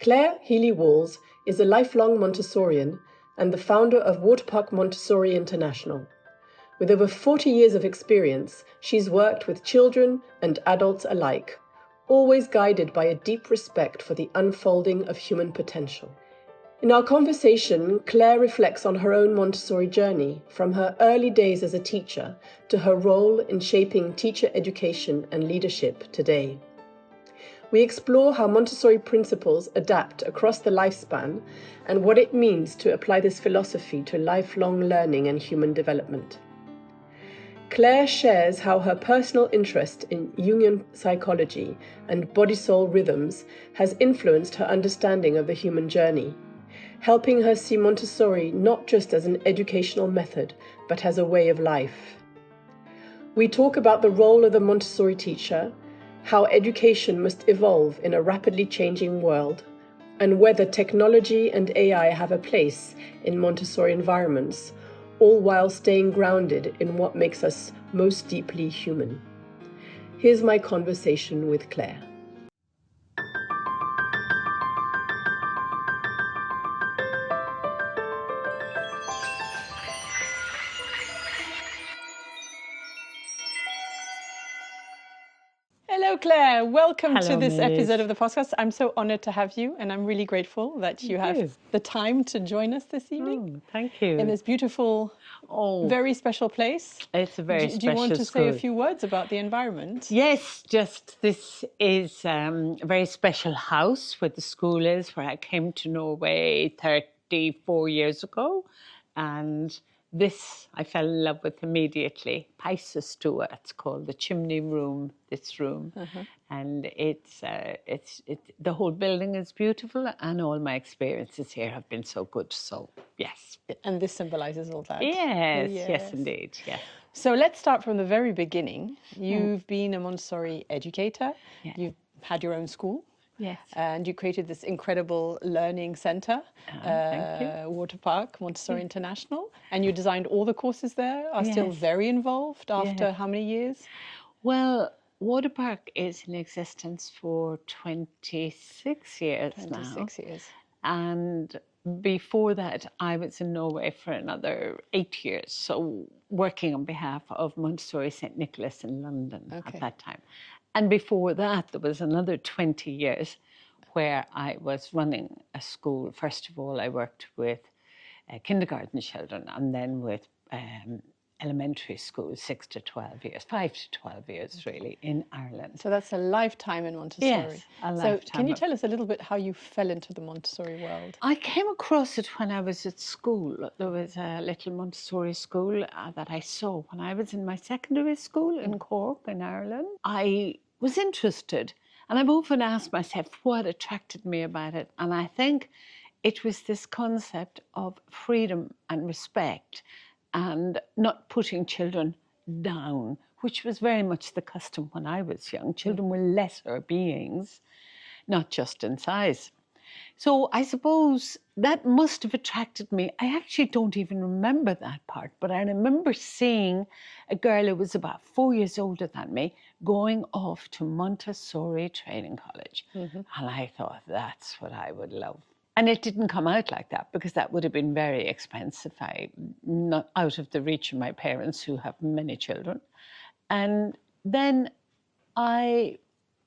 Clare Healy Walls is a lifelong Montessorian and the founder of Waterpark Montessori International. With over 40 years of experience, she's worked with children and adults alike, always guided by a deep respect for the unfolding of human potential. In our conversation, Clare reflects on her own Montessori journey, from her early days as a teacher to her role in shaping teacher education and leadership today. We explore how Montessori principles adapt across the lifespan and what it means to apply this philosophy to lifelong learning and human development. Clare shares how her personal interest in Jungian psychology and BodySoul Rhythms has influenced her understanding of the human journey, helping her see Montessori not just as an educational method, but as a way of life. We talk about the role of the Montessori teacher, how education must evolve in a rapidly changing world, and whether technology and AI have a place in Montessori environments, all while staying grounded in what makes us most deeply human. Here's my conversation with Clare. Hello, Clare. Welcome to this episode of the podcast. I'm so honored to have you, and I'm really grateful that you have the time to join us this evening. Oh, thank you. In this beautiful, very special place. It's a very special Do you want to school. say a few words about the environment? Yes, just this is a very special house where the school is, where I came to Norway 34 years ago. And this I fell in love with immediately. Paisestua, it's called, the chimney room, this room. And it's the whole building is beautiful, and all my experiences here have been so good. So, yes. And this symbolizes all that. Yes, indeed, yes. So let's start from the very beginning. You've been a Montessori educator. Yes. You've had your own school. Yes. And you created this incredible learning center, thank you. Waterpark Montessori International. And you designed all the courses there, are still very involved after how many years? Well, Waterpark is in existence for 26 years now. 26 years. And before that, I was in Norway for another 8 years, so working on behalf of Montessori St. Nicholas in London at that time. And before that, there was another 20 years where I was running a school. First of all, I worked with kindergarten children, and then with elementary school, 6 to 12 years, 5 to 12 years really, in Ireland. So that's a lifetime in Montessori. Yes, a lifetime. So can you tell us a little bit how you fell into the Montessori world? I came across it when I was at school. There was a little Montessori school that I saw when I was in my secondary school in Cork in Ireland. I was interested, and I've often asked myself what attracted me about it, and I think it was this concept of freedom and respect and not putting children down, which was very much the custom when I was young. Children were lesser beings, not just in size. So I suppose that must have attracted me. I actually don't even remember that part, but I remember seeing a girl who was about 4 years older than me going off to Montessori Training College. And I thought, that's what I would love. And it didn't come out like that, because that would have been very expensive. Not out of the reach of my parents, who have many children. And then I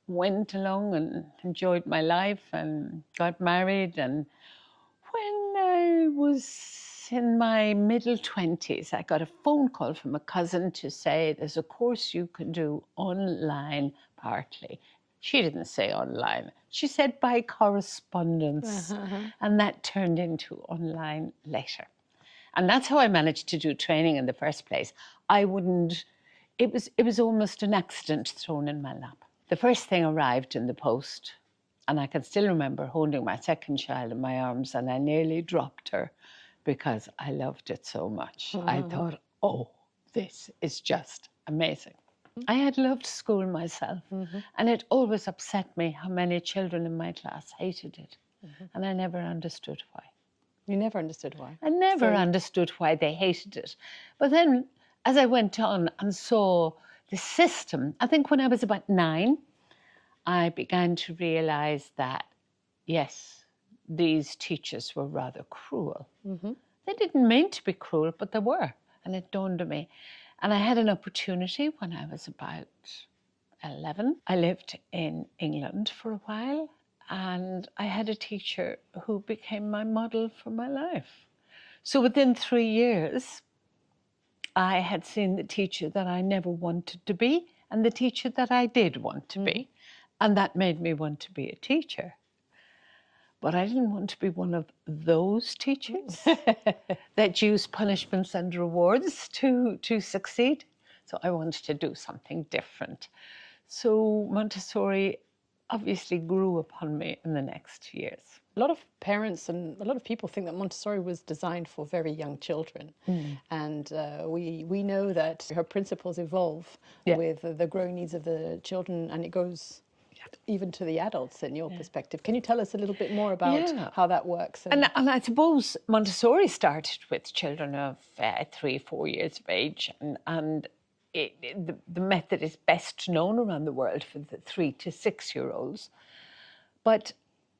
went along and enjoyed my life and got married. And when I was in my middle 20s, I got a phone call from a cousin to say there's a course you can do online partly. She didn't say online. She said by correspondence. And that turned into online later. And that's how I managed to do training in the first place. It was almost an accident thrown in my lap. The first thing arrived in the post, and I can still remember holding my second child in my arms, and I nearly dropped her because I loved it so much. I thought, oh, this is just amazing. I had loved school myself, and it always upset me how many children in my class hated it. And I never understood why. You never understood why? I never understood why they hated it. But then, as I went on and saw the system, I think when I was about 9, I began to realise that, yes, these teachers were rather cruel. They didn't mean to be cruel, but they were. And it dawned on me. And I had an opportunity when I was about 11. I lived in England for a while, and I had a teacher who became my model for my life. So within 3 years, I had seen the teacher that I never wanted to be and the teacher that I did want to be. And that made me want to be a teacher. But I didn't want to be one of those teachers that use punishments and rewards to succeed. So I wanted to do something different. So Montessori obviously grew upon me in the next years. A lot of parents and a lot of people think that Montessori was designed for very young children. And we know that her principles evolve with the growing needs of the children, and it goes even to the adults in your perspective. Can you tell us a little bit more about how that works? And I suppose Montessori started with children of 3, 4 years of age, and the method is best known around the world for the 3 to 6 year olds. But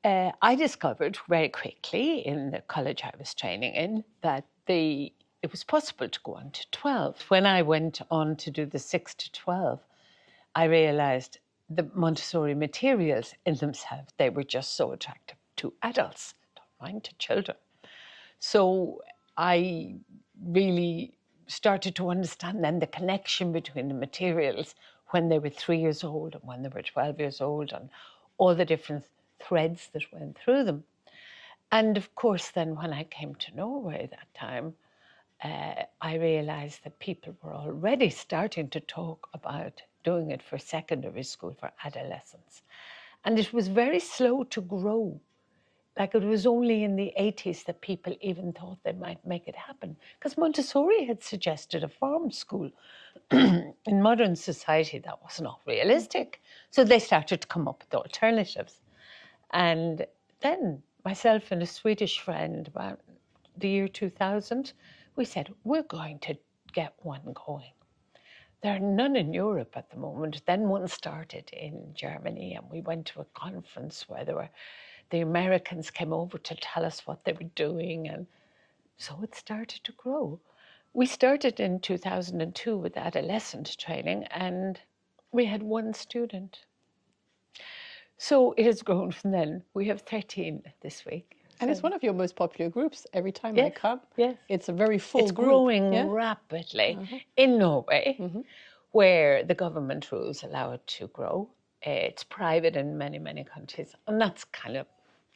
I discovered very quickly in the college I was training in that it was possible to go on to 12. When I went on to do the 6 to 12, I realized the Montessori materials in themselves, they were just so attractive to adults, don't mind to children. So I really started to understand then the connection between the materials when they were 3 years old and when they were 12 years old, and all the different threads that went through them. And of course, then when I came to Norway that time, I realized that people were already starting to talk about doing it for secondary school for adolescents. And it was very slow to grow. Like it was only in the 80s that people even thought they might make it happen. Because Montessori had suggested a farm school. In modern society, that was not realistic. So they started to come up with alternatives. And then myself and a Swedish friend, about the year 2000, we said, we're going to get one going. There are none in Europe at the moment. Then one started in Germany, and we went to a conference where the Americans came over to tell us what they were doing, and so it started to grow. We started in 2002 with adolescent training, and we had 1 student. So it has grown from then. We have 13 this week. And it's one of your most popular groups. Every time I come, it's a very full it's group. It's growing rapidly in Norway, where the government rules allow it to grow. It's private in many, many countries, and that's kind of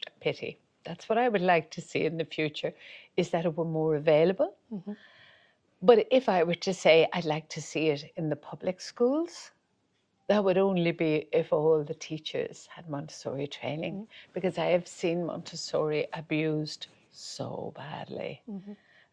a pity. That's what I would like to see in the future, is that it were more available. But if I were to say I'd like to see it in the public schools, that would only be if all the teachers had Montessori training, because I have seen Montessori abused so badly.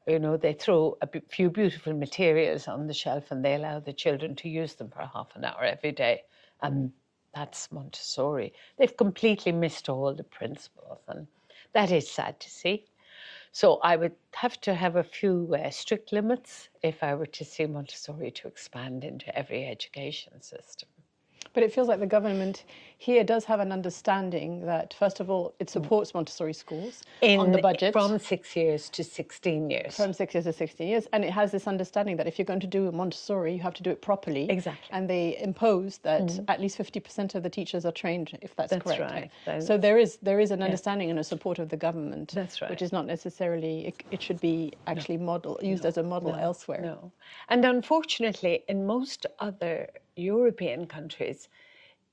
You know, they throw a few beautiful materials on the shelf and they allow the children to use them for half an hour every day. And that's Montessori. They've completely missed all the principles, and that is sad to see. So I would have to have a few strict limits if I were to see Montessori to expand into every education system. But it feels like the government here does have an understanding that, first of all, it supports Montessori schools on the budget. From 6 years to 16 years. From 6 years to 16 years. And it has this understanding that if you're going to do Montessori, you have to do it properly. Exactly. And they impose that at least 50% of the teachers are trained, if that's correct. Right. So there is an understanding and a support of the government. That's right. Which is not necessarily, it should be actually used as a model elsewhere. No. And unfortunately, in most other European countries,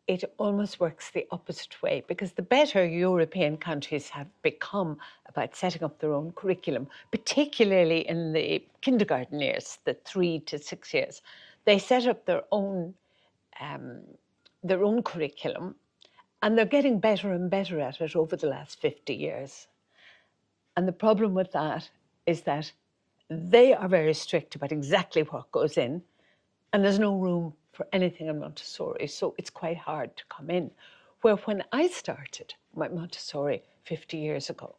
it almost works the opposite way, because the better European countries have become about setting up their own curriculum, particularly in the kindergarten years, the 3 to 6 years, they set up their own curriculum, and they're getting better and better at it over the last 50 years. And the problem with that is that they are very strict about exactly what goes in, and there's no room for anything in Montessori, so it's quite hard to come in. Where when I started my Montessori 50 years ago,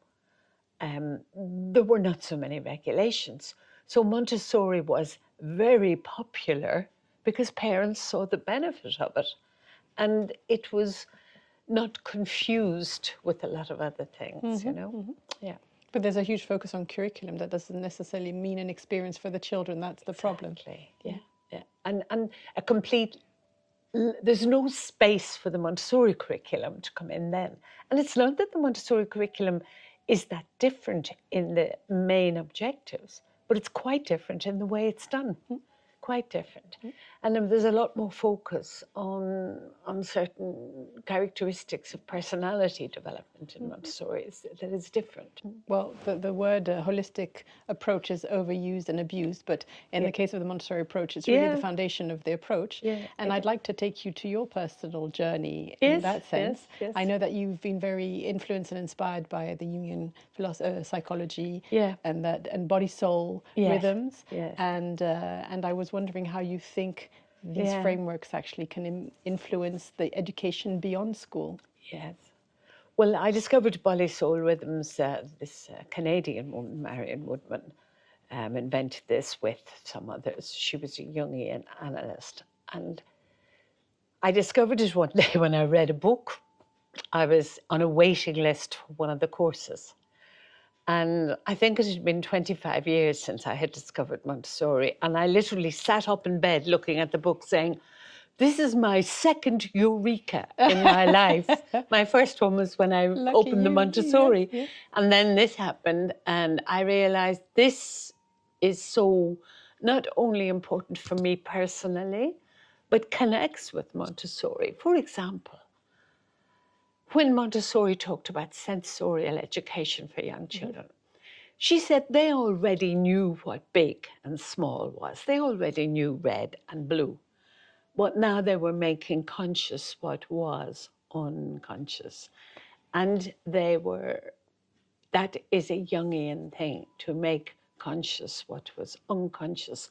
there were not so many regulations. So Montessori was very popular because parents saw the benefit of it. And it was not confused with a lot of other things, you know? Yeah. But there's a huge focus on curriculum. That doesn't necessarily mean an experience for the children. That's the problem. Yeah, yeah. And a complete, there's no space for the Montessori curriculum to come in then. And it's not that the Montessori curriculum is that different in the main objectives, but it's quite different in the way it's done. Quite different. And there's a lot more focus on certain characteristics of personality development in Montessori that is different. Well, the word holistic approach is overused and abused, but in the case of the Montessori approach, it's really the foundation of the approach. And I'd like to take you to your personal journey in that sense. I know that you've been very influenced and inspired by the Jungian psychology and BodySoul Rhythms. And I was wondering how you think these frameworks actually can influence the education beyond school. Yes. Well, I discovered BodySoul Rhythms, this Canadian woman, Marion Woodman, invented this with some others. She was a Jungian analyst. And I discovered it one day when I read a book. I was on a waiting list for one of the courses. And I think it had been 25 years since I had discovered Montessori. And I literally sat up in bed looking at the book saying, this is my second eureka in my life. My first one was when I opened the Montessori. And then this happened. And I realized this is so not only important for me personally, but connects with Montessori. For example, when Montessori talked about sensorial education for young children, she said they already knew what big and small was. They already knew red and blue. But now they were making conscious what was unconscious. And that is a Jungian thing, to make conscious what was unconscious.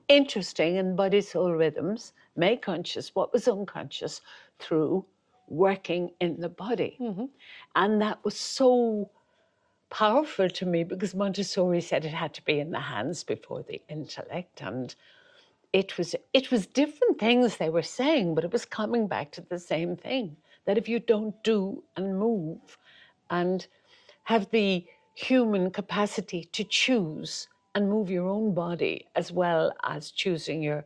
Interesting, in BodySoul Rhythms, make conscious what was unconscious through working in the body. And that was so powerful to me because Montessori said it had to be in the hands before the intellect. And it was different things they were saying, but it was coming back to the same thing, that if you don't do and move and have the human capacity to choose and move your own body, as well as choosing your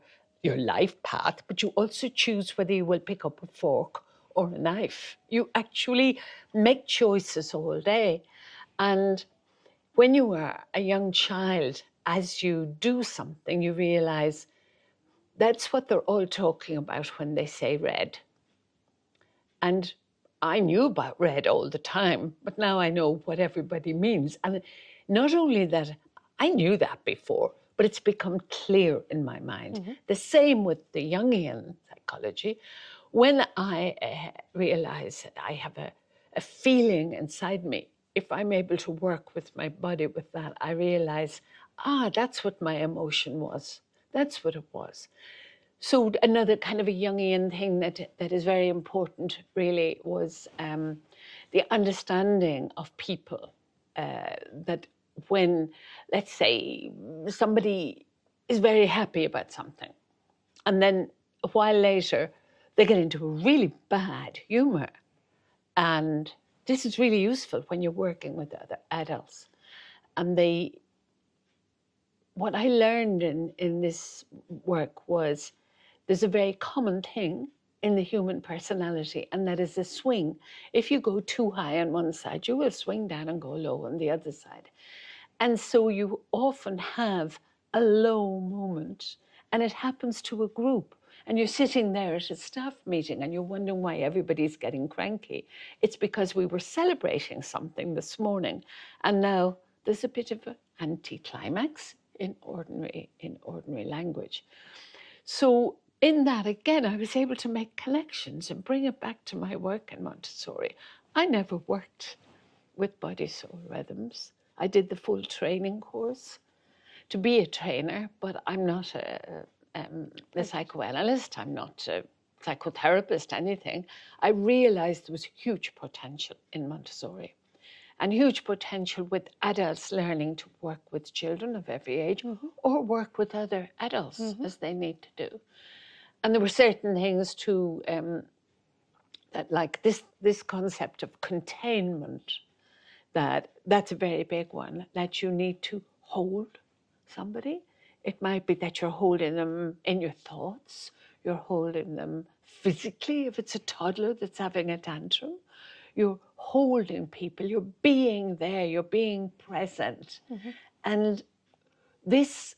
life path, but you also choose whether you will pick up a fork or a knife. You actually make choices all day. And when you are a young child, as you do something, you realize that's what they're all talking about when they say red. And I knew about red all the time, but now I know what everybody means. And not only that, I knew that before, but it's become clear in my mind. The same with the Jungian psychology. When I realize that I have a feeling inside me, if I'm able to work with my body with that, I realize, that's what my emotion was. That's what it was. So another kind of a Jungian thing that is very important really was the understanding of people, that when, let's say, somebody is very happy about something, and then a while later, they get into a really bad humor. And this is really useful when you're working with other adults. And what I learned in this work was there's a very common thing in the human personality, and that is a swing. If you go too high on one side, you will swing down and go low on the other side. And so you often have a low moment, and it happens to a group. And you're sitting there at a staff meeting and you're wondering why everybody's getting cranky. It's because we were celebrating something this morning, and now there's a bit of an anticlimax in ordinary language. So in that, again, I was able to make connections and bring it back to my work in Montessori. I never worked with BodySoul Rhythms. I did the full training course to be a trainer, but I'm not a psychoanalyst. I'm not a psychotherapist, anything. I realized there was huge potential in Montessori, and huge potential with adults learning to work with children of every age, or work with other adults as they need to do. And there were certain things too that like this concept of containment, that's a very big one, that you need to hold somebody. It might be that you're holding them in your thoughts, you're holding them physically if it's a toddler that's having a tantrum. You're holding people, you're being there, you're being present. And this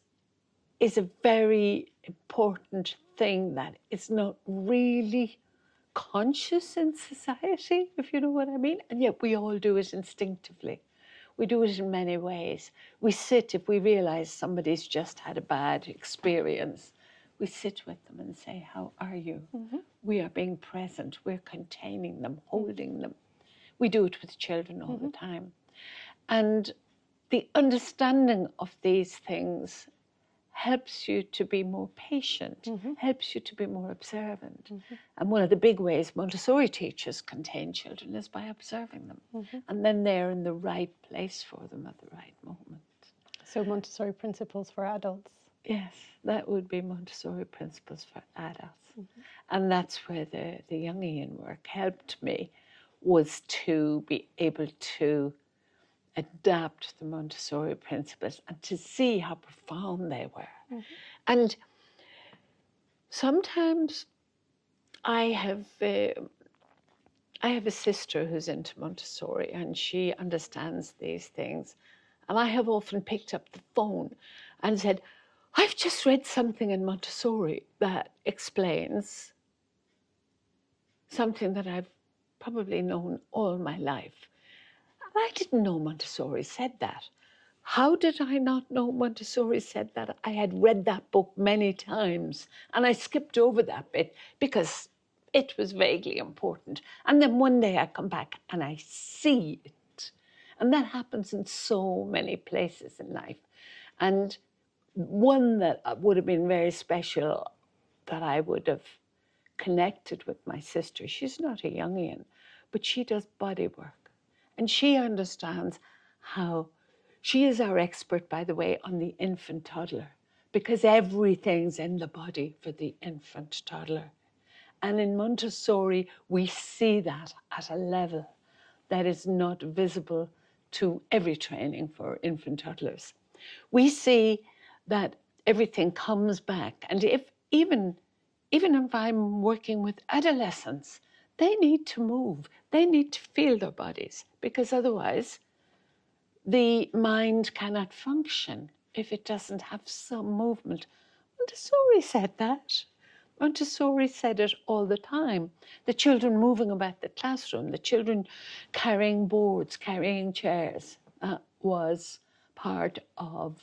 is a very important thing that is not really conscious in society, if you know what I mean, and yet we all do it instinctively. We do it in many ways. We sit, if we realize somebody's just had a bad experience, we sit with them and say, how are you? We are being present, we're containing them, holding them. We do it with children all the time. And the understanding of these things helps you to be more patient, helps you to be more observant. And one of the big ways Montessori teachers contain children is by observing them. And then they're in the right place for them at the right moment. So Montessori principles for adults. Yes, that would be Montessori principles for adults. And that's where the Jungian work helped me, was to be able to adapt the Montessori principles and to see how profound they were. And sometimes I have a sister who's into Montessori, and she understands these things. And I have often picked up the phone and said, I've just read something in Montessori that explains something that I've probably known all my life. I didn't know Montessori said that. How did I not know Montessori said that? I had read that book many times and I skipped over that bit because it was vaguely important. And then one day I come back and I see it. And that happens in so many places in life. And one that would have been very special, that I would have connected with my sister, she's not a Jungian, but she does body work. And she understands how, she is our expert, by the way, on the infant toddler, because everything's in the body for the infant toddler. And in Montessori, we see that at a level that is not visible to every training for infant toddlers. We see that everything comes back. And even if I'm working with adolescents, they need to move. They need to feel their bodies, because otherwise the mind cannot function if it doesn't have some movement. Montessori said that. Montessori said it all the time. The children moving about the classroom, the children carrying boards, carrying chairs, was part of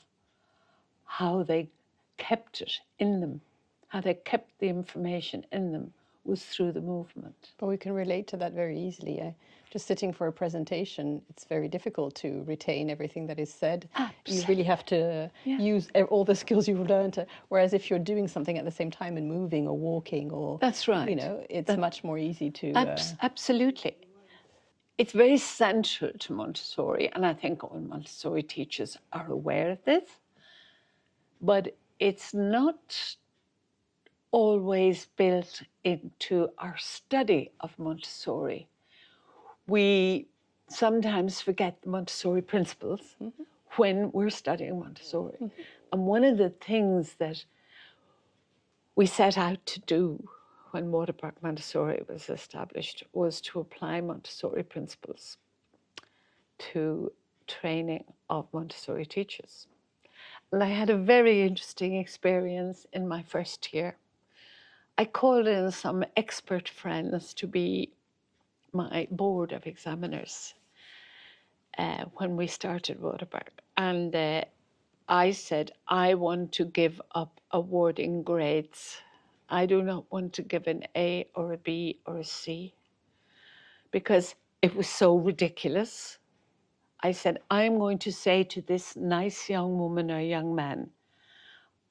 how they kept it in them, how they kept the information in them, was through the movement. But we can relate to that very easily. Just sitting for a presentation, it's very difficult to retain everything that is said. Absolutely. You really have to use all the skills you've learned. Whereas if you're doing something at the same time and moving or walking, or that's right, you know, it's much more easy to. Absolutely, it's very central to Montessori, and I think all Montessori teachers are aware of this. But it's not always built into our study of Montessori. We sometimes forget the Montessori principles when we're studying Montessori. And one of the things that we set out to do when Waterpark Montessori was established was to apply Montessori principles to training of Montessori teachers. And I had a very interesting experience in my first year. I called in some expert friends to be my board of examiners when we started Waterpark. And I said, I want to give up awarding grades. I do not want to give an A or a B or a C, because it was so ridiculous. I said, I'm going to say to this nice young woman or young man,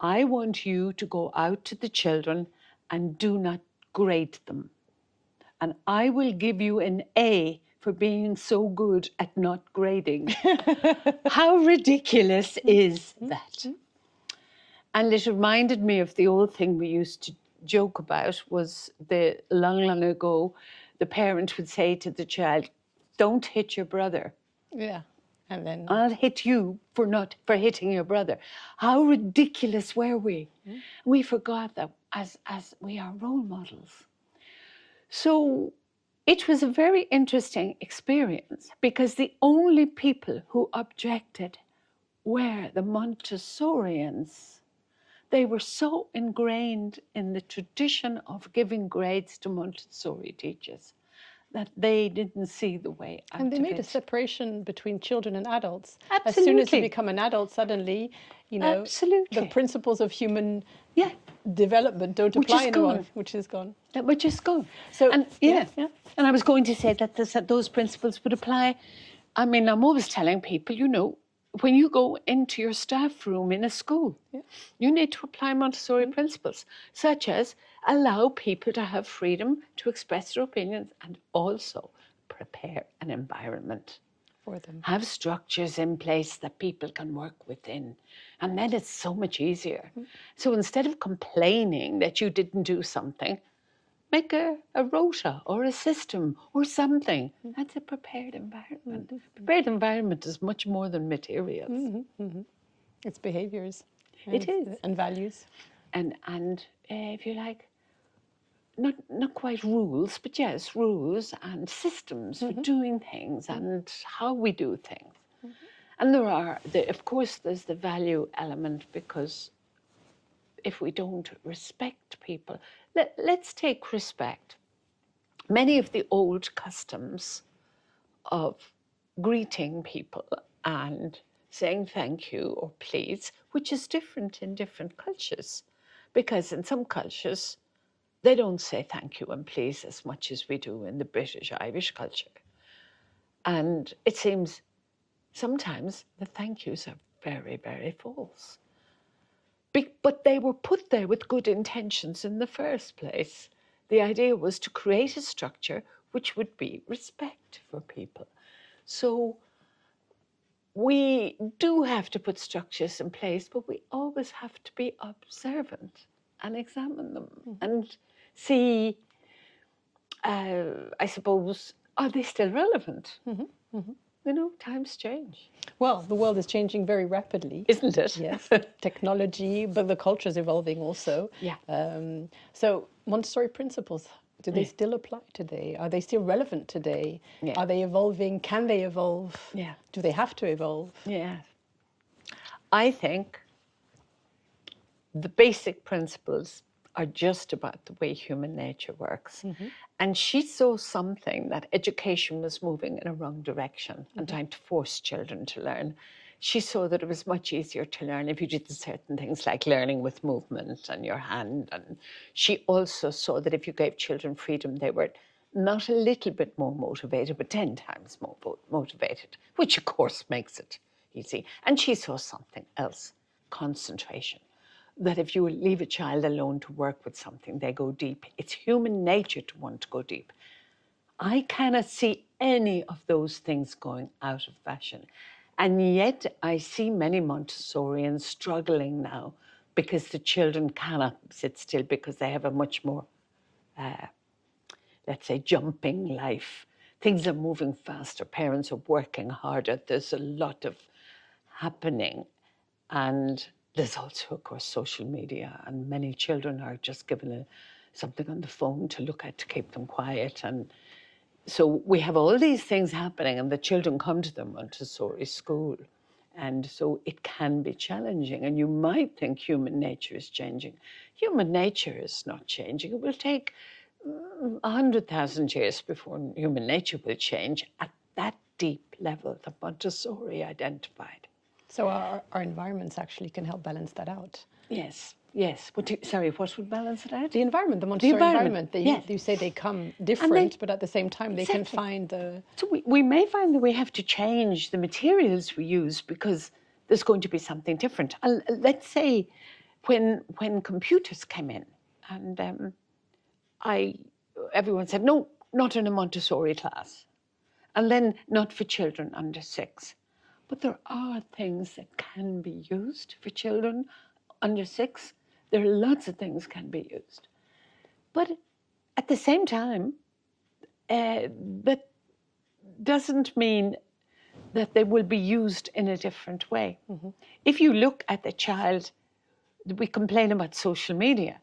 I want you to go out to the children and do not grade them. And I will give you an A for being so good at not grading. How ridiculous is that? And it reminded me of the old thing we used to joke about, was the long, long ago, the parent would say to the child, don't hit your brother. Yeah. And then I'll hit you for hitting your brother. How ridiculous were we? We forgot that as we are role models. So it was a very interesting experience because the only people who objected were the Montessorians. They were so ingrained in the tradition of giving grades to Montessori teachers that they didn't see the way out of it. And they made a separation between children and adults. Absolutely. As soon as you become an adult, suddenly, you know, Absolutely. the principles of human development don't apply anymore, which is gone. Which is gone. So, and, and I was going to say that those principles would apply. I mean, I'm always telling people, you know, when you go into your staff room in a school, you need to apply Montessori principles, such as allow people to have freedom to express their opinions and also prepare an environment for them. Have structures in place that people can work within. And then it's so much easier. So instead of complaining that you didn't do something, make a rota or a system or something. That's a prepared environment. Prepared environment is much more than materials. It's behaviors. It is. And values. And if you like, not quite rules, but yes, rules and systems for doing things and how we do things. And of course, there's the value element, because if we don't respect people, let's take respect. Many of the old customs of greeting people and saying thank you or please, which is different in different cultures, because in some cultures, they don't say thank you and please as much as we do in the British-Irish culture. And it seems sometimes the thank yous are very, very false. But they were put there with good intentions in the first place. The idea was to create a structure which would be respect for people. So we do have to put structures in place, but we always have to be observant and examine them and see, I suppose, are they still relevant? You know, times change. Well, the world is changing very rapidly. Isn't it? Yes, technology, but the culture is evolving also. Yeah. So Montessori principles, do they still apply today? Are they still relevant today? Yeah. Are they evolving? Can they evolve? Yeah. Do they have to evolve? Yeah. I think the basic principles are just about the way human nature works. And she saw something, that education was moving in a wrong direction and trying to force children to learn. She saw that it was much easier to learn if you did certain things like learning with movement and your hand. And she also saw that if you gave children freedom, they were not a little bit more motivated, but 10 times more motivated, which of course makes it easy. And she saw something else, concentration. That if you leave a child alone to work with something, they go deep. It's human nature to want to go deep. I cannot see any of those things going out of fashion. And yet I see many Montessorians struggling now because the children cannot sit still, because they have a much more, let's say, jumping life. Things are moving faster. Parents are working harder. There's a lot of happening. And there's also, of course, social media, and many children are just given something on the phone to look at to keep them quiet. And so we have all these things happening, and the children come to the Montessori school. And so it can be challenging. And you might think human nature is changing. Human nature is not changing. It will take 100,000 years before human nature will change at that deep level that Montessori identified. So our environments actually can help balance that out. Yes, yes. Sorry, what would balance it out? The environment, the Montessori environment. You say they come different, but at the same time they can find the... So we may find that we have to change the materials we use because there's going to be something different. Let's say when computers came in, and everyone said, no, not in a Montessori class. And then not for children under 6. But there are things that can be used for children under 6. There are lots of things can be used. But at the same time, that doesn't mean that they will be used in a different way. If you look at the child, we complain about social media.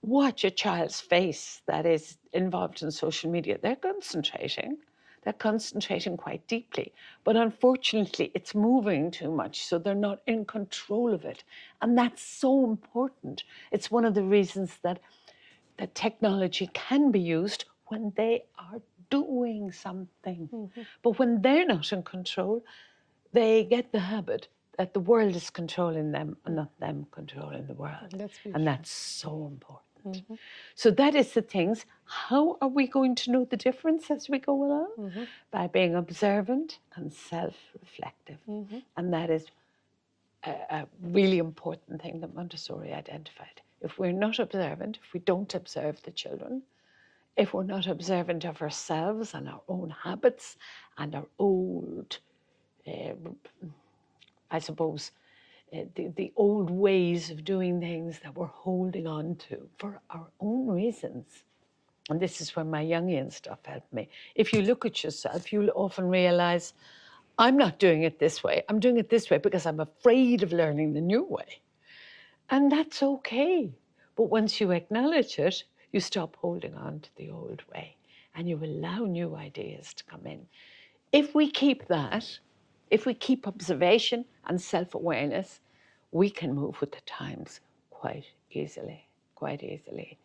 Watch a child's face that is involved in social media. They're concentrating. They're concentrating quite deeply. But unfortunately, it's moving too much, so they're not in control of it. And that's so important. It's one of the reasons that technology can be used when they are doing something. But when they're not in control, they get the habit that the world is controlling them and not them controlling the world. And that's so important. So that is the things. How are we going to know the difference as we go along? By being observant and self-reflective. And that is a really important thing that Montessori identified. If we're not observant, if we don't observe the children, if we're not observant of ourselves and our own habits and our old, I suppose, the old ways of doing things that we're holding on to for our own reasons. And this is where my Jungian stuff helped me. If you look at yourself, you'll often realize, I'm not doing it this way. I'm doing it this way because I'm afraid of learning the new way. And that's okay. But once you acknowledge it, you stop holding on to the old way and you allow new ideas to come in. If we keep that, if we keep observation and self-awareness, we can move with the times quite easily, quite easily.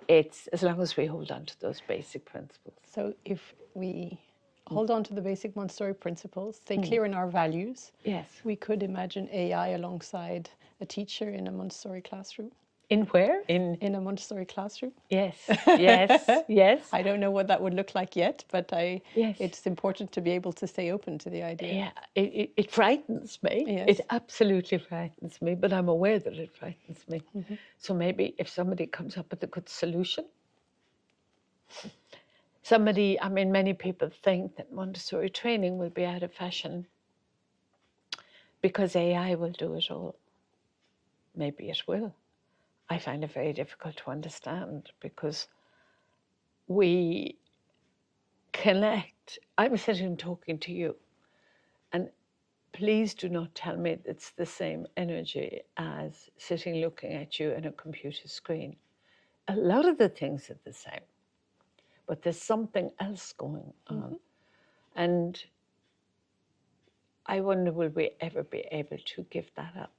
It's as long as we hold on to those basic principles. So if we hold on to the basic Montessori principles, stay clear in our values, yes, we could imagine AI alongside a teacher in a Montessori classroom. In where? In a Montessori classroom. Yes, yes, yes. I don't know what that would look like yet, but yes. It's important to be able to stay open to the idea. Yeah, it frightens me. Yes. It absolutely frightens me, but I'm aware that it frightens me. So maybe if somebody comes up with a good solution, many people think that Montessori training will be out of fashion because AI will do it all. Maybe it will. I find it very difficult to understand because we connect. I'm sitting talking to you, and please do not tell me it's the same energy as sitting looking at you in a computer screen. A lot of the things are the same, but there's something else going on. And I wonder, will we ever be able to give that up?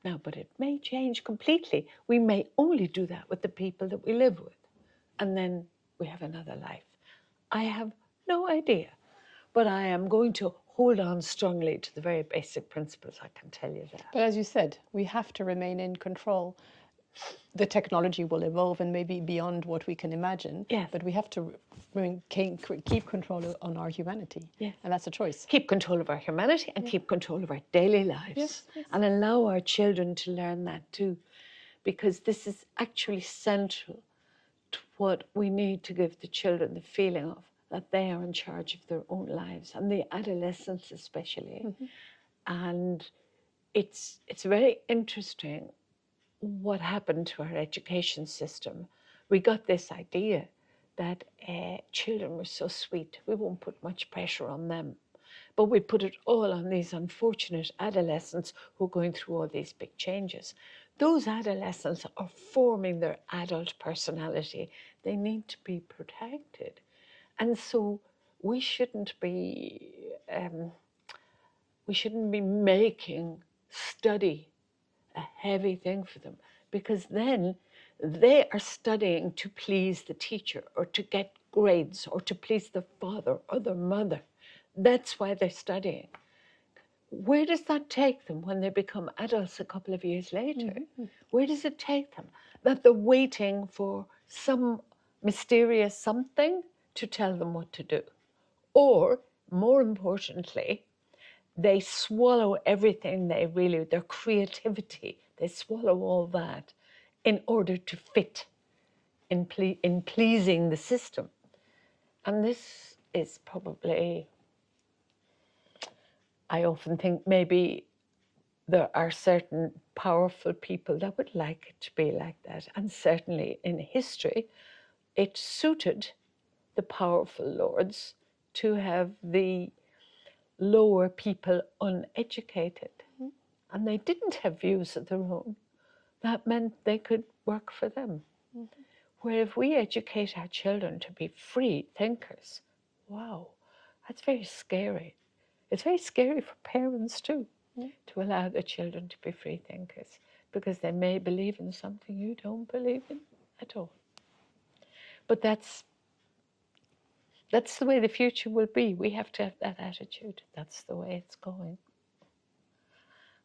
Now, but it may change completely. We may only do that with the people that we live with, and then we have another life. I have no idea, but I am going to hold on strongly to the very basic principles, I can tell you that. But as you said, we have to remain in control. The technology will evolve and maybe beyond what we can imagine, yes. But we have to keep control on our humanity, yes. And that's a choice. Keep control of our humanity and keep control of our daily lives, yes, yes. And allow our children to learn that too, because this is actually central to what we need to give the children the feeling of, that they are in charge of their own lives, and the adolescents especially. And it's very interesting what happened to our education system. We got this idea that children were so sweet, we won't put much pressure on them. But we put it all on these unfortunate adolescents who are going through all these big changes. Those adolescents are forming their adult personality. They need to be protected. And so we shouldn't be making study a heavy thing for them, because then they are studying to please the teacher or to get grades or to please their father or their mother. That's why they're studying. Where does that take them when they become adults a couple of years later? Where does it take them? That they're waiting for some mysterious something to tell them what to do. Or, more importantly, they swallow everything their creativity, they swallow all that in order to fit in pleasing the system. And this is probably, I often think maybe there are certain powerful people that would like it to be like that. And certainly in history, it suited the powerful lords to have the lower people uneducated. And they didn't have views of their own. That meant they could work for them. Where if we educate our children to be free thinkers, wow, that's very scary. It's very scary for parents too, to allow their children to be free thinkers, because they may believe in something you don't believe in at all. But that's the way the future will be. We have to have that attitude. That's the way it's going.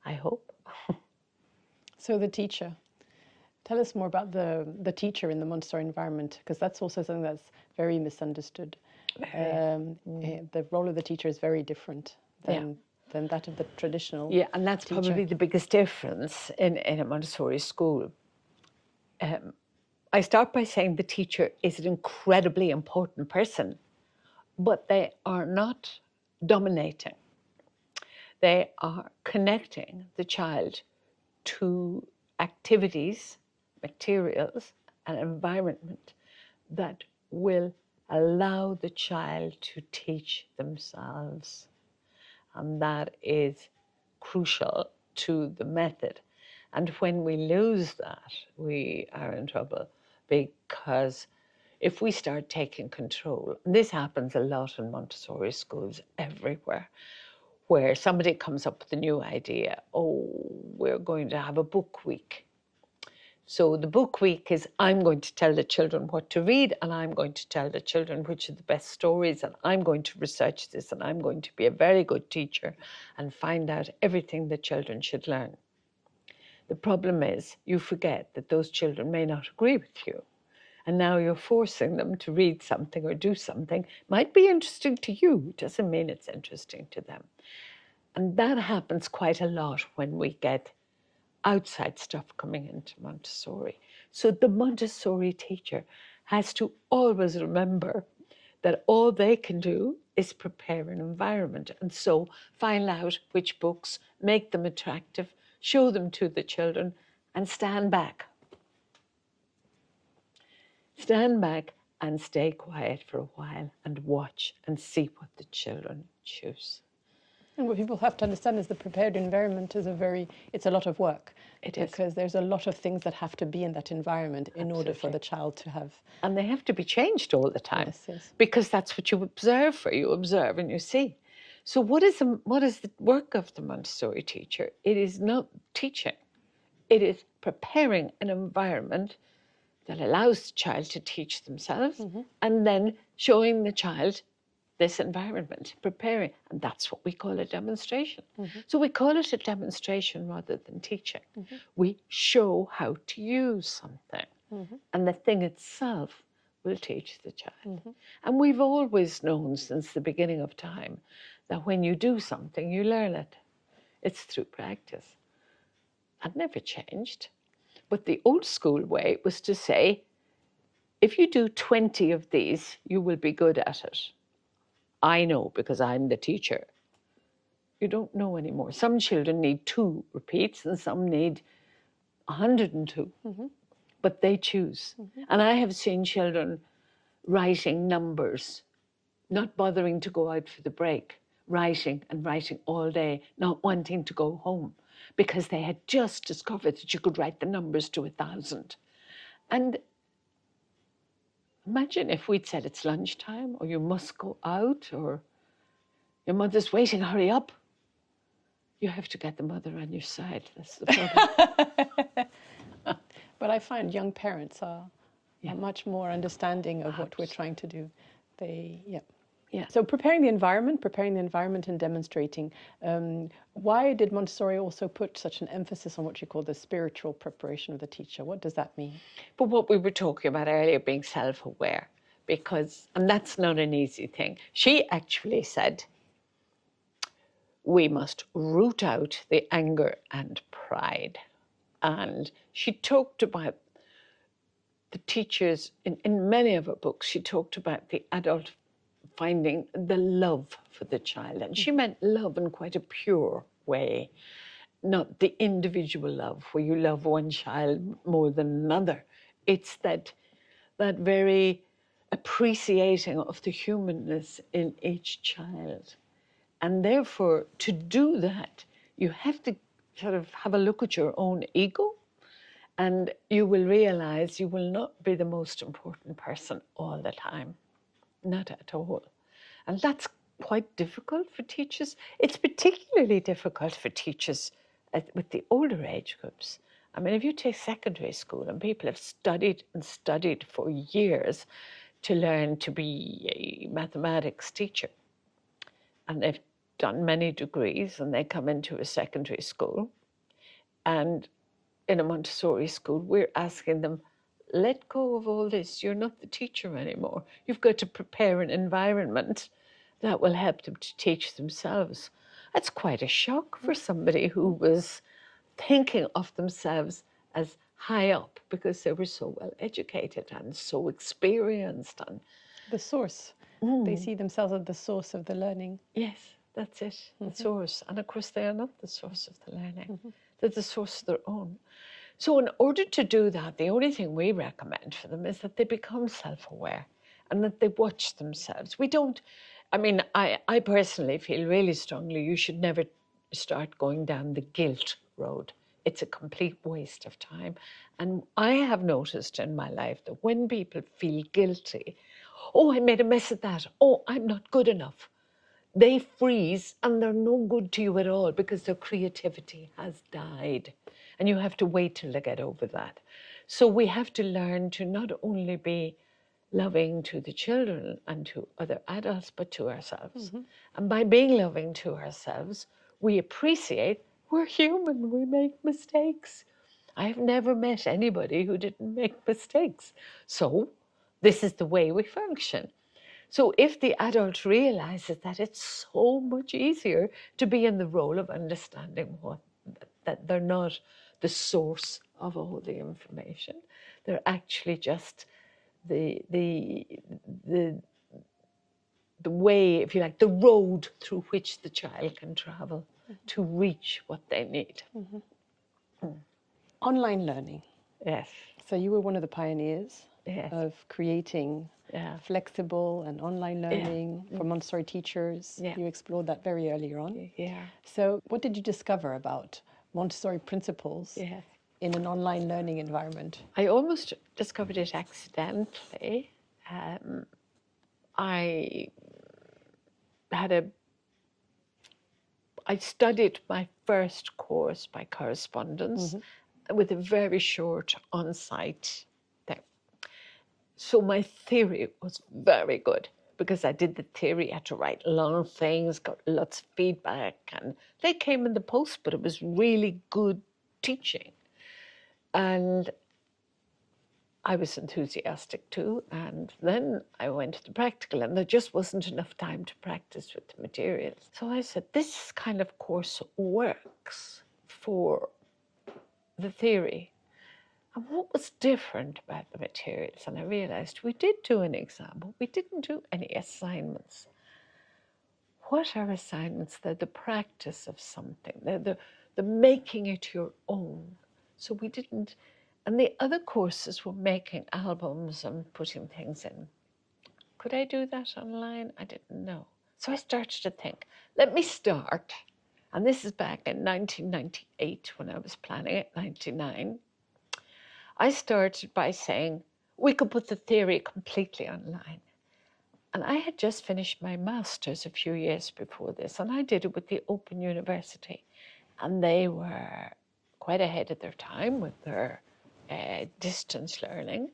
I hope. So the teacher. Tell us more about the teacher in the Montessori environment, because that's also something that's very misunderstood. The role of the teacher is very different than that of the traditional Yeah, and that's teacher. probably the biggest difference in a Montessori school. I start by saying the teacher is an incredibly important person, but they are not dominating. They are connecting the child to activities, materials, and environment that will allow the child to teach themselves. And that is crucial to the method. And when we lose that, we are in trouble, because if we start taking control, and this happens a lot in Montessori schools everywhere, where somebody comes up with a new idea. Oh, we're going to have a book week. So the book week is, I'm going to tell the children what to read, and I'm going to tell the children which are the best stories, and I'm going to research this, and I'm going to be a very good teacher and find out everything the children should learn. The problem is you forget that those children may not agree with you. And now you're forcing them to read something or do something. Might be interesting to you, doesn't mean it's interesting to them. And that happens quite a lot when we get outside stuff coming into Montessori. So the Montessori teacher has to always remember that all they can do is prepare an environment. And so find out which books make them attractive, show them to the children, and stand back. Stand back and stay quiet for a while and watch and see what the children choose. And what people have to understand is the prepared environment is it's a lot of work. It is. Because there's a lot of things that have to be in that environment in order for the child to have. And they have to be changed all the time. Yes. Because that's what you observe for. You observe and you see. So what is the work of the Montessori teacher? It is not teaching. It is preparing an environment that allows the child to teach themselves, and then showing the child this environment, preparing. And that's what we call a demonstration. So we call it a demonstration rather than teaching. We show how to use something, and the thing itself will teach the child. And we've always known since the beginning of time that when you do something, you learn it. It's through practice. That never changed. But the old school way was to say, if you do 20 of these, you will be good at it. I know because I'm the teacher. You don't know anymore. Some children need 2 repeats and some need 102. But they choose. And I have seen children writing numbers, not bothering to go out for the break, writing and writing all day, not wanting to go home, because they had just discovered that you could write the numbers to 1,000. And imagine if we'd said it's lunchtime, or you must go out, or your mother's waiting, hurry up. You have to get the mother on your side. That's the problem. But I find young parents are much more understanding of what we're trying to do. So preparing the environment and demonstrating. Why did Montessori also put such an emphasis on what you call the spiritual preparation of the teacher? What does that mean? But what we were talking about earlier, being self-aware, and that's not an easy thing. She actually said, we must root out the anger and pride. And she talked about the teachers, in many of her books, she talked about the adult finding the love for the child. And she meant love in quite a pure way, not the individual love where you love one child more than another. It's that very appreciating of the humanness in each child. And therefore, to do that, you have to sort of have a look at your own ego, and you will realize you will not be the most important person all the time. Not at all. And that's quite difficult for teachers. It's particularly difficult for teachers with the older age groups. I mean, if you take secondary school and people have studied and studied for years to learn to be a mathematics teacher, and they've done many degrees, and they come into a secondary school, and in a Montessori school, we're asking them, let go of all this. You're not the teacher anymore. You've got to prepare an environment that will help them to teach themselves. That's quite a shock for somebody who was thinking of themselves as high up because they were so well educated and so experienced. And the source. They see themselves as the source of the learning. yes, that's it, the source. And of course, they are not the source of the learning. They're the source of their own. So in order to do that, the only thing we recommend for them is that they become self-aware and that they watch themselves. We don't, I mean, I personally feel really strongly you should never start going down the guilt road. It's a complete waste of time. And I have noticed in my life that when people feel guilty, oh, I made a mess of that, oh, I'm not good enough, they freeze and they're no good to you at all because their creativity has died. And you have to wait till they get over that. So we have to learn to not only be loving to the children and to other adults, but to ourselves. And by being loving to ourselves, we appreciate we're human, we make mistakes. I've never met anybody who didn't make mistakes. So this is the way we function. So if the adult realizes that, it's so much easier to be in the role of understanding that they're not the source of all the information. They're actually just the way, if you like, the road through which the child can travel to reach what they need. Online learning. Yes. So you were one of the pioneers Yes. of creating flexible and online learning for Montessori teachers. Yeah. You explored that very early on. Yeah. So what did you discover about Montessori principles in an online learning environment? I almost discovered it accidentally. I studied my first course by correspondence with a very short on-site thing. So my theory was very good because I did the theory, had to write long things, got lots of feedback, and they came in the post, but it was really good teaching. And I was enthusiastic too, and then I went to the practical, and there just wasn't enough time to practice with the materials. So I said, this kind of course works for the theory. And what was different about the materials? And I realized we did do an exam, but we didn't do any assignments. What are assignments? They're the practice of something. They're the making it your own. So we didn't. And the other courses were making albums and putting things in. Could I do that online? I didn't know. So I started to think, let me start. And this is back in 1998 when I was planning it, 99. I started by saying, we could put the theory completely online. And I had just finished my master's a few years before this, and I did it with the Open University. And they were quite ahead of their time with their distance learning.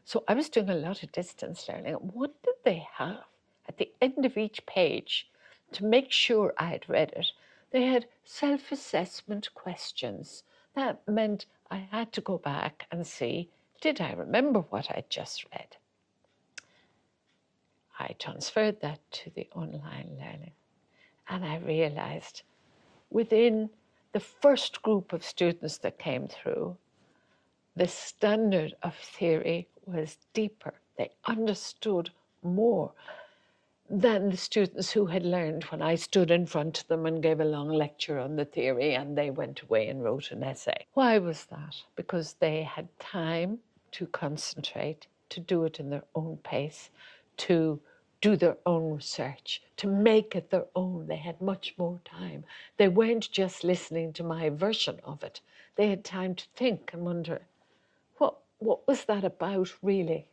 So I was doing a lot of distance learning. What did they have at the end of each page to make sure I had read it? They had self-assessment questions. That meant I had to go back and see, did I remember what I'd just read? I transferred that to the online learning, and I realized within the first group of students that came through, the standard of theory was deeper. They understood more than the students who had learned when I stood in front of them and gave a long lecture on the theory and they went away and wrote an essay. Why was that? Because they had time to concentrate to do it in their own pace, to do their own research, to make it their own. They had much more time. They weren't just listening to my version of it. They had time to think and wonder, what was that about really?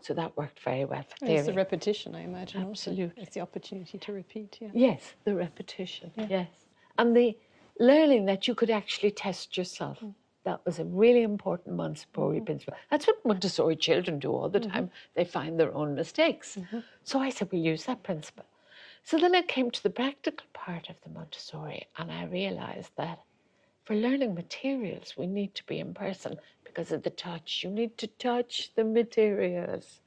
So that worked very well for theory. It's the repetition, I imagine. Absolutely. Also. It's the opportunity to repeat, yeah. Yes, the repetition, yes. And the learning that you could actually test yourself. That was a really important Montessori principle. That's what Montessori children do all the time. They find their own mistakes. So I said, we'll use that principle. So then I came to the practical part of the Montessori, and I realized that for learning materials, we need to be in person because of the touch. You need to touch the materials.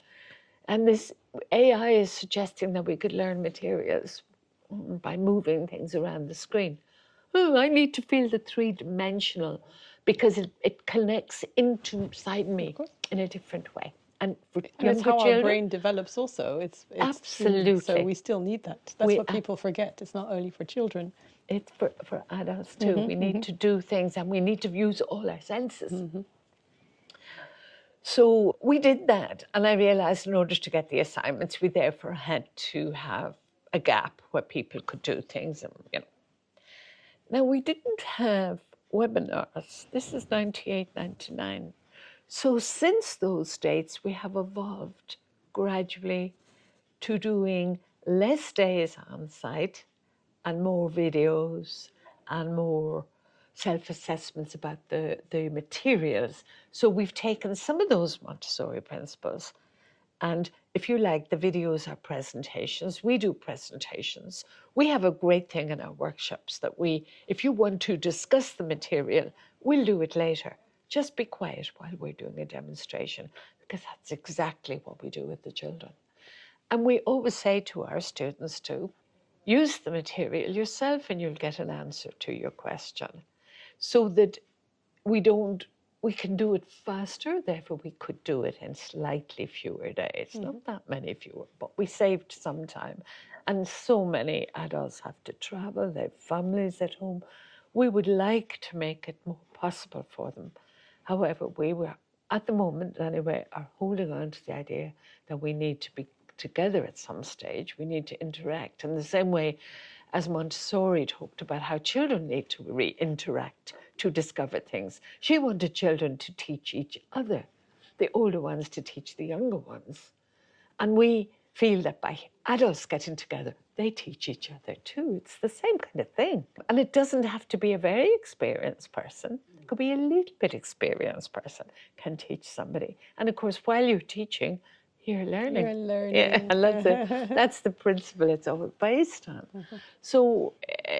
And this AI is suggesting that we could learn materials by moving things around the screen. Oh, I need to feel the three-dimensional because it connects inside me in a different way. And for it's how children, our brain develops also. It's absolutely. So we still need that. That's what people forget. It's not only for children. It's for adults too. We need to do things and we need to use all our senses. So we did that, and I realized in order to get the assignments, we therefore had to have a gap where people could do things. And, Now, we didn't have webinars. This is 98, 99. So since those dates, we have evolved gradually to doing less days on site and more videos and more self-assessments about the materials. So we've taken some of those Montessori principles, and if you like, the videos are presentations. We do presentations. We have a great thing in our workshops that if you want to discuss the material, we'll do it later. Just be quiet while we're doing a demonstration, because that's exactly what we do with the children. And we always say to our students too, use the material yourself and you'll get an answer to your question. So that we can do it faster, therefore we could do it in slightly fewer days. Not that many fewer, but we saved some time. And so many adults have to travel, they have families at home. We would like to make it more possible for them. However, we were, at the moment anyway, are holding on to the idea that we need to be together at some stage. We need to interact in the same way as Montessori talked about how children need to interact to discover things. She wanted children to teach each other, the older ones to teach the younger ones. And we feel that by adults getting together, they teach each other too. It's the same kind of thing. And it doesn't have to be a very experienced person. It could be a little bit experienced person can teach somebody. And of course, while you're teaching, you're learning. You're learning. Yeah, and that's the principle it's all based on. So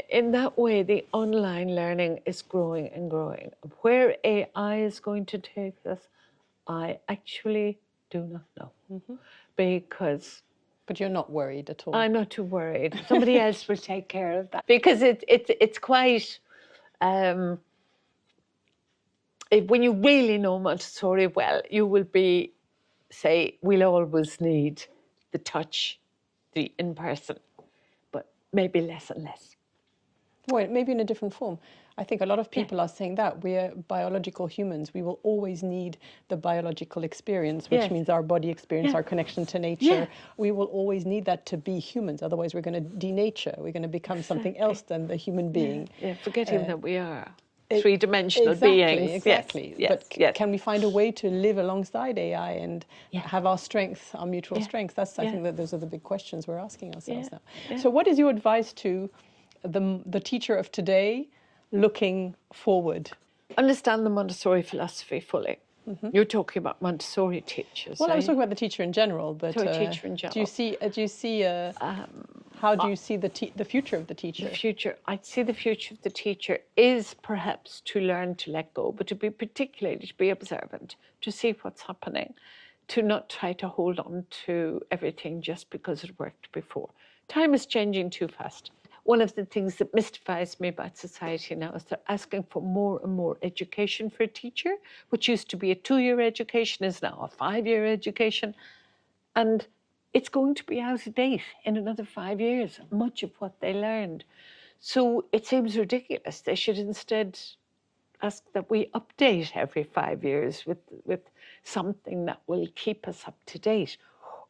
in that way, the online learning is growing and growing. Where AI is going to take us, I actually do not know. Because... But you're not worried at all? I'm not too worried. Somebody else will take care of that. Because it's quite... when you really know Montessori well, you will be... say we'll always need the touch, the in-person, but maybe less and less. Well, maybe in a different form. I think a lot of people are saying that we're biological humans. We will always need the biological experience, which means our body experience, our connection to nature. We will always need that to be humans. Otherwise, we're going to denature. We're going to become something else than the human being. Forgetting that we are three-dimensional beings. Exactly. But can we find a way to live alongside AI and have our strength, our mutual strength? That's, I think that those are the big questions we're asking ourselves now. So what is your advice to the teacher of today looking forward? Understand the Montessori philosophy fully. You're talking about Montessori teachers. Well, I was talking about the teacher in general, but teacher in general. How do you see the future of the teacher? The future, I'd say the future of the teacher is perhaps to learn to let go, but to be observant, to see what's happening, to not try to hold on to everything just because it worked before. Time is changing too fast. One of the things that mystifies me about society now is they're asking for more and more education for a teacher, which used to be a 2-year education is now a 5-year education. And it's going to be out of date in another 5 years, much of what they learned. So it seems ridiculous. They should instead ask that we update every 5 years with something that will keep us up to date.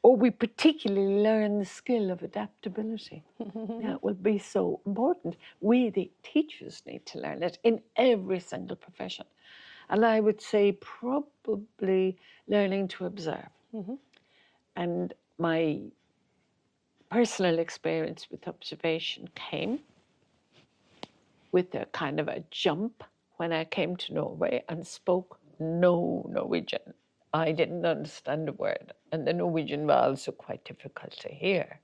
Or we particularly learn the skill of adaptability. That will be so important. We, the teachers, need to learn it in every single profession. And I would say probably learning to observe. And my personal experience with observation came with a kind of a jump when I came to Norway and spoke no Norwegian. I didn't understand a word, and the Norwegian vowels are quite difficult to hear.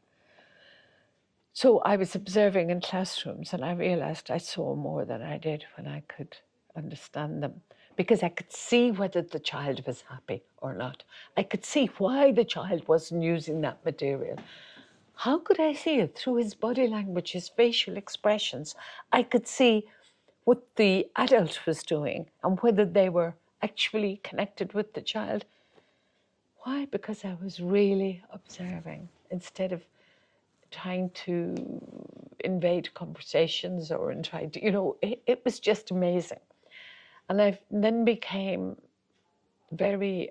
So I was observing in classrooms, and I realized I saw more than I did when I could understand them, because I could see whether the child was happy or not. I could see why the child wasn't using that material. How could I see it? Through his body language, his facial expressions. I could see what the adult was doing and whether they were actually connected with the child. Why? Because I was really observing instead of trying to invade conversations or trying to, it was just amazing. And I then became very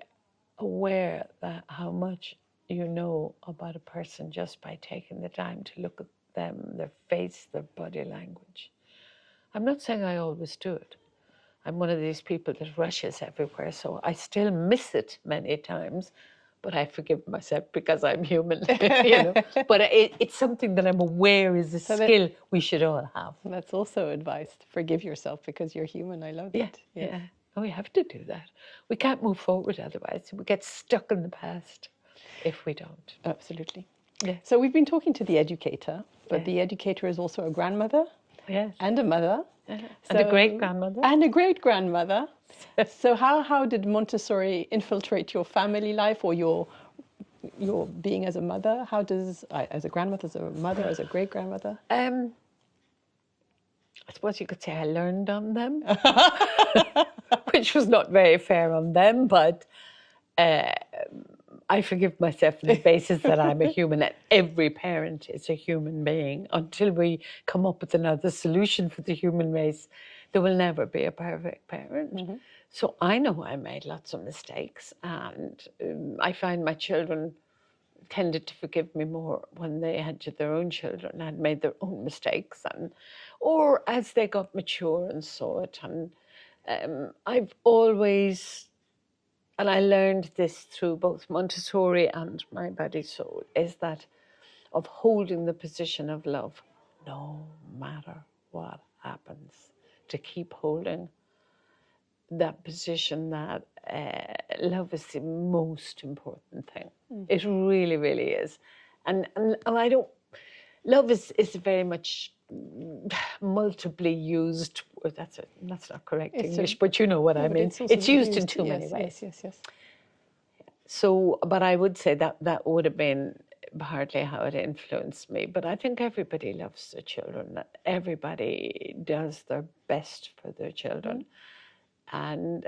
aware that how much you know about a person just by taking the time to look at them, their face, their body language. I'm not saying I always do it. I'm one of these people that rushes everywhere, so I still miss it many times, but I forgive myself because I'm human, But it's something that I'm aware is a skill we should all have. That's also advice, to forgive yourself because you're human. I love that. Yeah. Oh, we have to do that. We can't move forward otherwise. We get stuck in the past if we don't. Absolutely. Yeah. So we've been talking to the educator, but the educator is also a grandmother and a mother. And a great-grandmother. And a great-grandmother. So how did Montessori infiltrate your family life or your being as a mother? How does, as a grandmother, as a mother, as a great-grandmother? I suppose you could say I learned on them, which was not very fair on them, but I forgive myself on the basis that I'm a human, and every parent is a human being. Until we come up with another solution for the human race, there will never be a perfect parent. So I know I made lots of mistakes, and I find my children tended to forgive me more when they had their own children and made their own mistakes, or as they got mature and saw it. And I've always, and I learned this through both Montessori and my BodySoul, is that of holding the position of love, no matter what happens, to keep holding that position that love is the most important thing. It really, really is. And I don't, love is very much multiply used. That's not correct English, but you know what I mean. It's used in too many ways. Yes. So, but I would say that would have been partly how it influenced me. But I think everybody loves their children. Everybody does their best for their children. And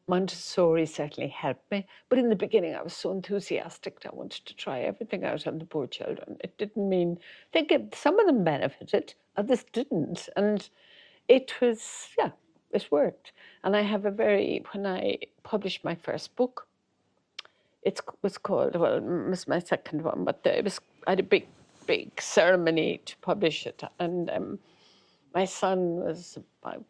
Montessori certainly helped me. But in the beginning, I was so enthusiastic that I wanted to try everything out on the poor children. It didn't mean, some of them benefited, others didn't. And it was, it worked. And I have when I published my first book, it was called, well, it was my second one, but I had a big ceremony to publish it. And my son was about,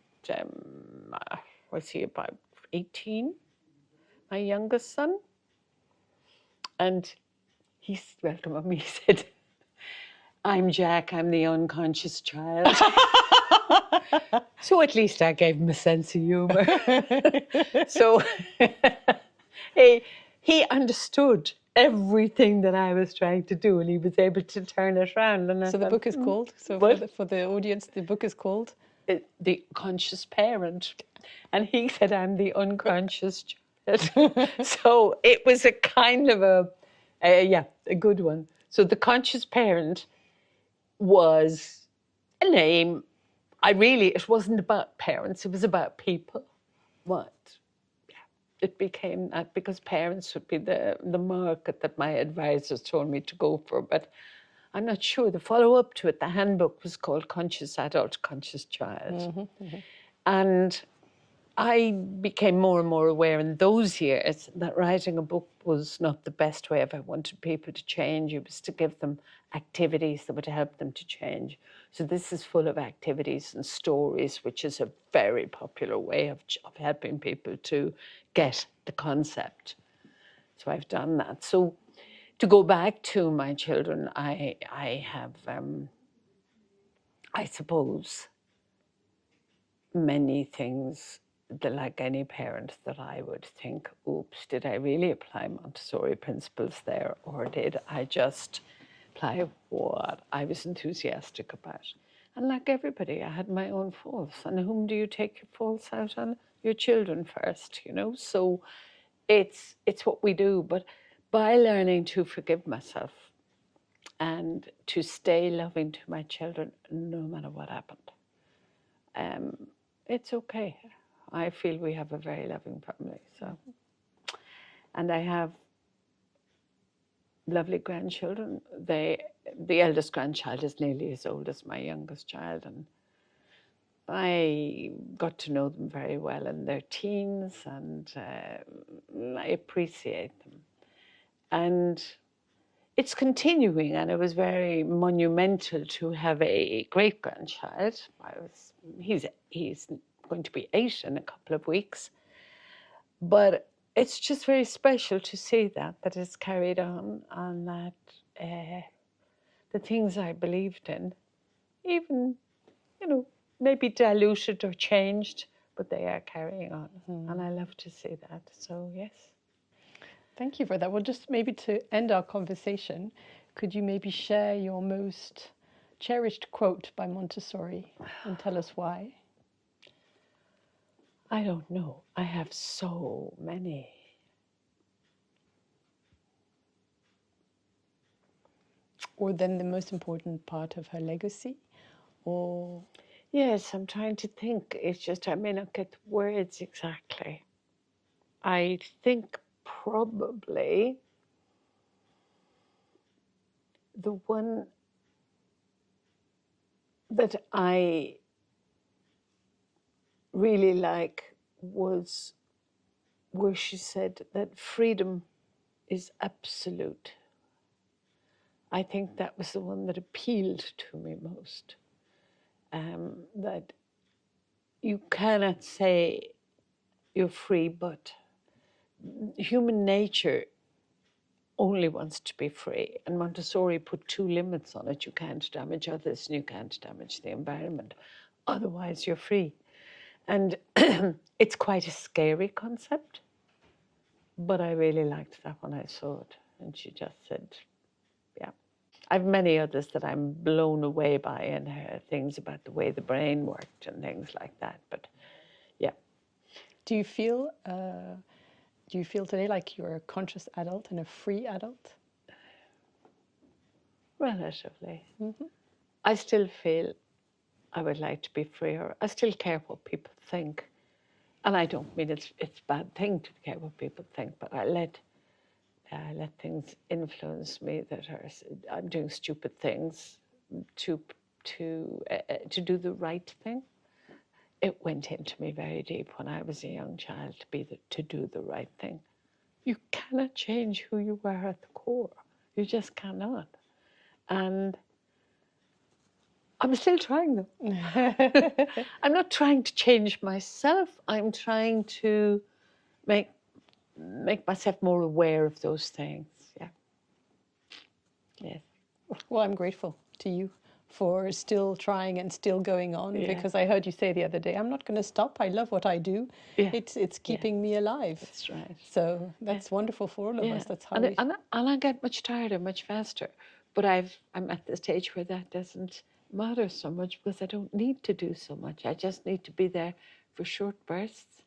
was he about 18? My youngest son. And he welcomed me. He said, "I'm Jack, I'm the unconscious child." So at least I gave him a sense of humor. So he understood everything that I was trying to do, and he was able to turn it around. And so the book is called, for the audience, the book is called? The Conscious Parent. And he said, "I'm the unconscious child." So it was a kind of a good one. So the Conscious Parent was a name. It wasn't about parents, it was about people. It became that because parents would be the market that my advisors told me to go for. But I'm not sure. The follow-up to it, the handbook, was called Conscious Adult, Conscious Child. And I became more and more aware in those years that writing a book was not the best way if I wanted people to change. It was to give them activities that would help them to change. So this is full of activities and stories, which is a very popular way of helping people to get the concept. So I've done that. So to go back to my children, I have, I suppose, many things that, like any parent, that I would think, oops, did I really apply Montessori principles there, or did I just apply what I was enthusiastic about? And like everybody, I had my own faults. And whom do you take your faults out on? Your children first, you know? So it's what we do. But by learning to forgive myself and to stay loving to my children no matter what happened, it's okay. I feel we have a very loving family. So, and I have lovely grandchildren. The eldest grandchild is nearly as old as my youngest child, and I got to know them very well in their teens, and I appreciate them. And it's continuing, and it was very monumental to have a great grandchild. He's going to be 8 in a couple of weeks, but it's just very special to see that it's carried on, and that the things I believed in, even, you know, maybe diluted or changed, but they are carrying on, and I love to see that. So yes. Thank you for that. Well, just maybe to end our conversation, could you maybe share your most cherished quote by Montessori and tell us why? I don't know. I have so many. Or then the most important part of her legacy? Or Yes, I'm trying to think. It's just I may not get the words exactly. I think probably the one that I really like was where she said that freedom is absolute. I think that was the one that appealed to me most. That you cannot say you're free, but human nature only wants to be free. And Montessori put 2 limits on it. You can't damage others and you can't damage the environment. Otherwise, you're free. And it's quite a scary concept, but I really liked that when I saw it. And she just said, yeah. I have many others that I'm blown away by, and things about the way the brain worked and things like that. But yeah. do you feel today like you're a conscious adult and a free adult? Relatively. I still feel I would like to be freer. I still care what people think. And I don't mean it's a bad thing to care what people think, but I let things influence me that I'm doing stupid things to do the right thing. It went into me very deep when I was a young child to do the right thing. You cannot change who you are at the core. You just cannot. And I'm still trying them. I'm not trying to change myself. I'm trying to make myself more aware of those things. Yeah. Yes. Well, I'm grateful to you for still trying and still going on, because I heard you say the other day, I'm not going to stop. I love what I do. Yeah. It's keeping me alive. That's right. So that's wonderful for all of us. That's how and I get much tighter, much faster. But I'm at the stage where that doesn't matter so much, because I don't need to do so much. I just need to be there for short bursts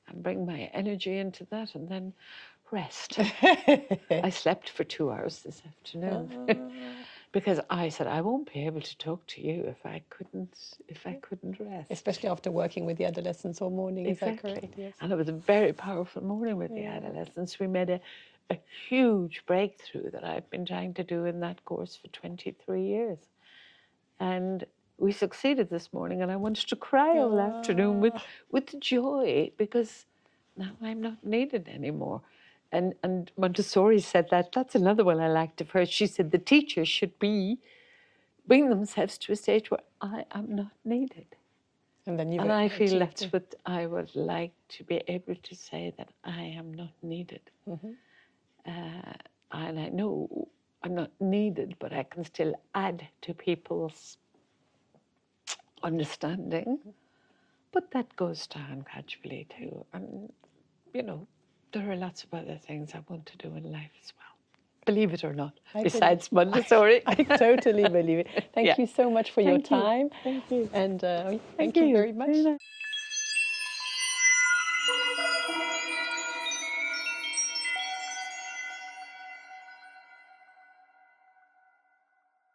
and bring my energy into that, and then rest. I slept for 2 hours this afternoon because I said I won't be able to talk to you if I couldn't rest. Especially after working with the adolescents all morning. Exactly. Is that correct? Yes. And it was a very powerful morning with the adolescents. We made a huge breakthrough that I've been trying to do in that course for 23 years. And we succeeded this morning, and I wanted to cry all afternoon with joy, because now I'm not needed anymore. And Montessori said that. That's another one I liked of hers. She said the teachers should bring themselves to a stage where I am not needed. And I feel that's what I would like, to be able to say, that I am not needed. And I know I'm not needed, but I can still add to people's understanding. But that goes down gradually too. And, you know, there are lots of other things I want to do in life as well. Believe it or not, besides Montessori. I totally believe it. Thank you so much for your time. Thank you. And thank you very much.